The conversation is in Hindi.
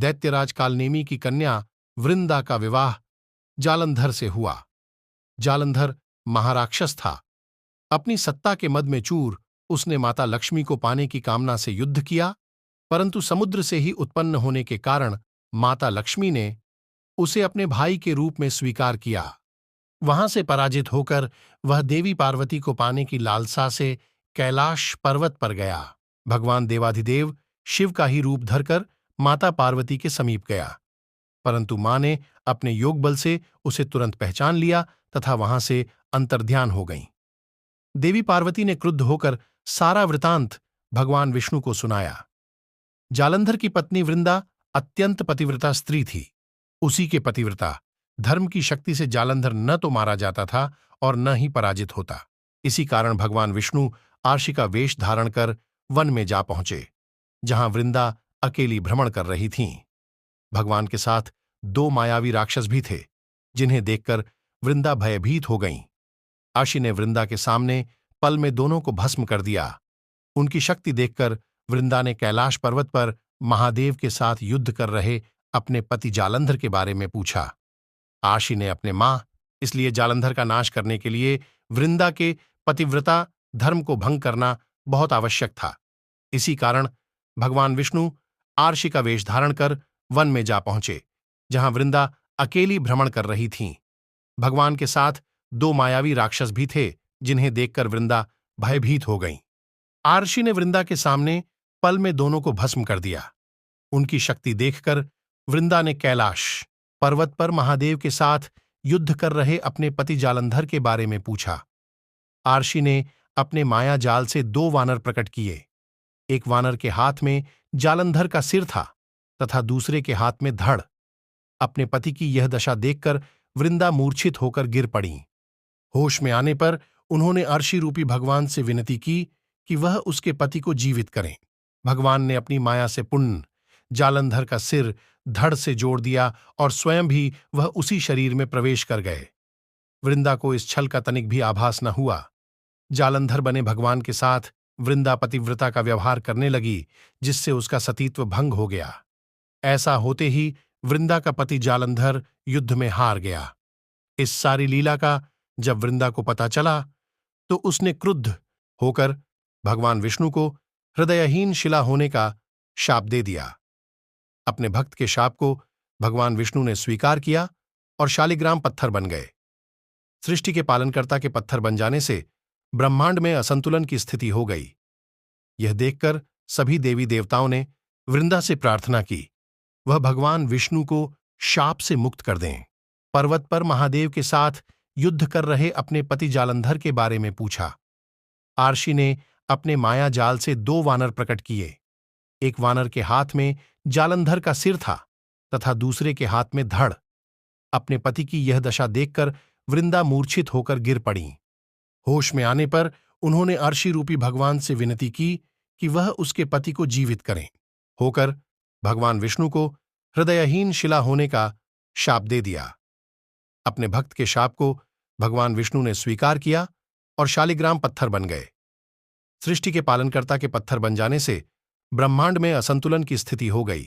दैत्यराज कालनेमी की कन्या वृंदा का विवाह जालंधर से हुआ। जालंधर महाराक्षस था। अपनी सत्ता के मद में चूर उसने माता लक्ष्मी को पाने की कामना से युद्ध किया, परंतु समुद्र से ही उत्पन्न होने के कारण माता लक्ष्मी ने उसे अपने भाई के रूप में स्वीकार किया। वहां से पराजित होकर वह देवी पार्वती को पाने की लालसा से कैलाश पर्वत पर गया। भगवान देवाधिदेव शिव का ही रूप धरकर माता पार्वती के समीप गया, परंतु मां ने अपने योग बल से उसे तुरंत पहचान लिया तथा वहां से अंतर्ध्यान हो गईं। देवी पार्वती ने क्रुद्ध होकर सारा वृतांत भगवान विष्णु को सुनाया। जालंधर की पत्नी वृंदा अत्यंत पतिव्रता स्त्री थी। उसी के पतिव्रता धर्म की शक्ति से जालंधर न तो मारा जाता था और न ही पराजित होता। इसी कारण भगवान विष्णु आर्षि का वेश धारण कर वन में जा पहुंचे, जहां वृंदा अकेली भ्रमण कर रही थीं। भगवान के साथ 2 मायावी राक्षस भी थे, जिन्हें देखकर वृंदा भयभीत हो गईं। आर्षि ने वृंदा के सामने पल में दोनों को भस्म कर दिया। उनकी शक्ति देखकर वृंदा ने कैलाश पर्वत पर महादेव के साथ युद्ध कर रहे अपने पति जालंधर के बारे में पूछा। आर्षि ने अपने मां इसलिए जालंधर का नाश करने के लिए वृंदा के पतिव्रता धर्म को भंग करना बहुत आवश्यक था। इसी कारण भगवान विष्णु आर्षि का वेश धारण कर वन में जा पहुंचे, जहां वृंदा अकेली भ्रमण कर रही थीं। भगवान के साथ 2 मायावी राक्षस भी थे, जिन्हें देखकर वृंदा भयभीत हो गईं। आर्षि ने वृंदा के सामने पल में दोनों को भस्म कर दिया। उनकी शक्ति देखकर वृंदा ने कैलाश पर्वत पर महादेव के साथ युद्ध कर रहे अपने पति जालंधर के बारे में पूछा। आर्षि ने अपने माया जाल से 2 वानर प्रकट किए। एक वानर के हाथ में जालंधर का सिर था तथा दूसरे के हाथ में धड़। अपने पति की यह दशा देखकर वृंदा मूर्छित होकर गिर पड़ीं। होश में आने पर उन्होंने अर्षि रूपी भगवान से विनती की कि वह उसके पति को जीवित करें। भगवान ने अपनी माया से पुण्य जालंधर का सिर धड़ से जोड़ दिया और स्वयं भी वह उसी शरीर में प्रवेश कर गए। वृंदा को इस छल का तनिक भी आभास न हुआ। जालंधर बने भगवान के साथ वृंदा पतिव्रता का व्यवहार करने लगी, जिससे उसका सतीत्व भंग हो गया। ऐसा होते ही वृंदा का पति जालंधर युद्ध में हार गया। इस सारी लीला का जब वृंदा को पता चला तो उसने क्रुद्ध होकर भगवान विष्णु को हृदयहीन शिला होने का शाप दे दिया। अपने भक्त के शाप को भगवान विष्णु ने स्वीकार किया और शालिग्राम पत्थर बन गए। सृष्टि के पालनकर्ता के पत्थर बन जाने से ब्रह्मांड में असंतुलन की स्थिति हो गई। यह देखकर सभी देवी देवताओं ने वृंदा से प्रार्थना की वह भगवान विष्णु को शाप से मुक्त कर दें। पर्वत पर महादेव के साथ युद्ध कर रहे अपने पति जालंधर के बारे में पूछा। आर्षि ने अपने माया जाल से 2 वानर प्रकट किए। एक वानर के हाथ में जालंधर का सिर था तथा दूसरे के हाथ में धड़। अपने पति की यह दशा देखकर वृंदा मूर्छित होकर गिर पड़ीं। होश में आने पर उन्होंने अर्षि रूपी भगवान से विनती की कि वह उसके पति को जीवित करें। होकर भगवान विष्णु को हृदयहीन शिला होने का शाप दे दिया। अपने भक्त के शाप को भगवान विष्णु ने स्वीकार किया और शालिग्राम पत्थर बन गए। सृष्टि के पालनकर्ता के पत्थर बन जाने से ब्रह्मांड में असंतुलन की स्थिति हो गई।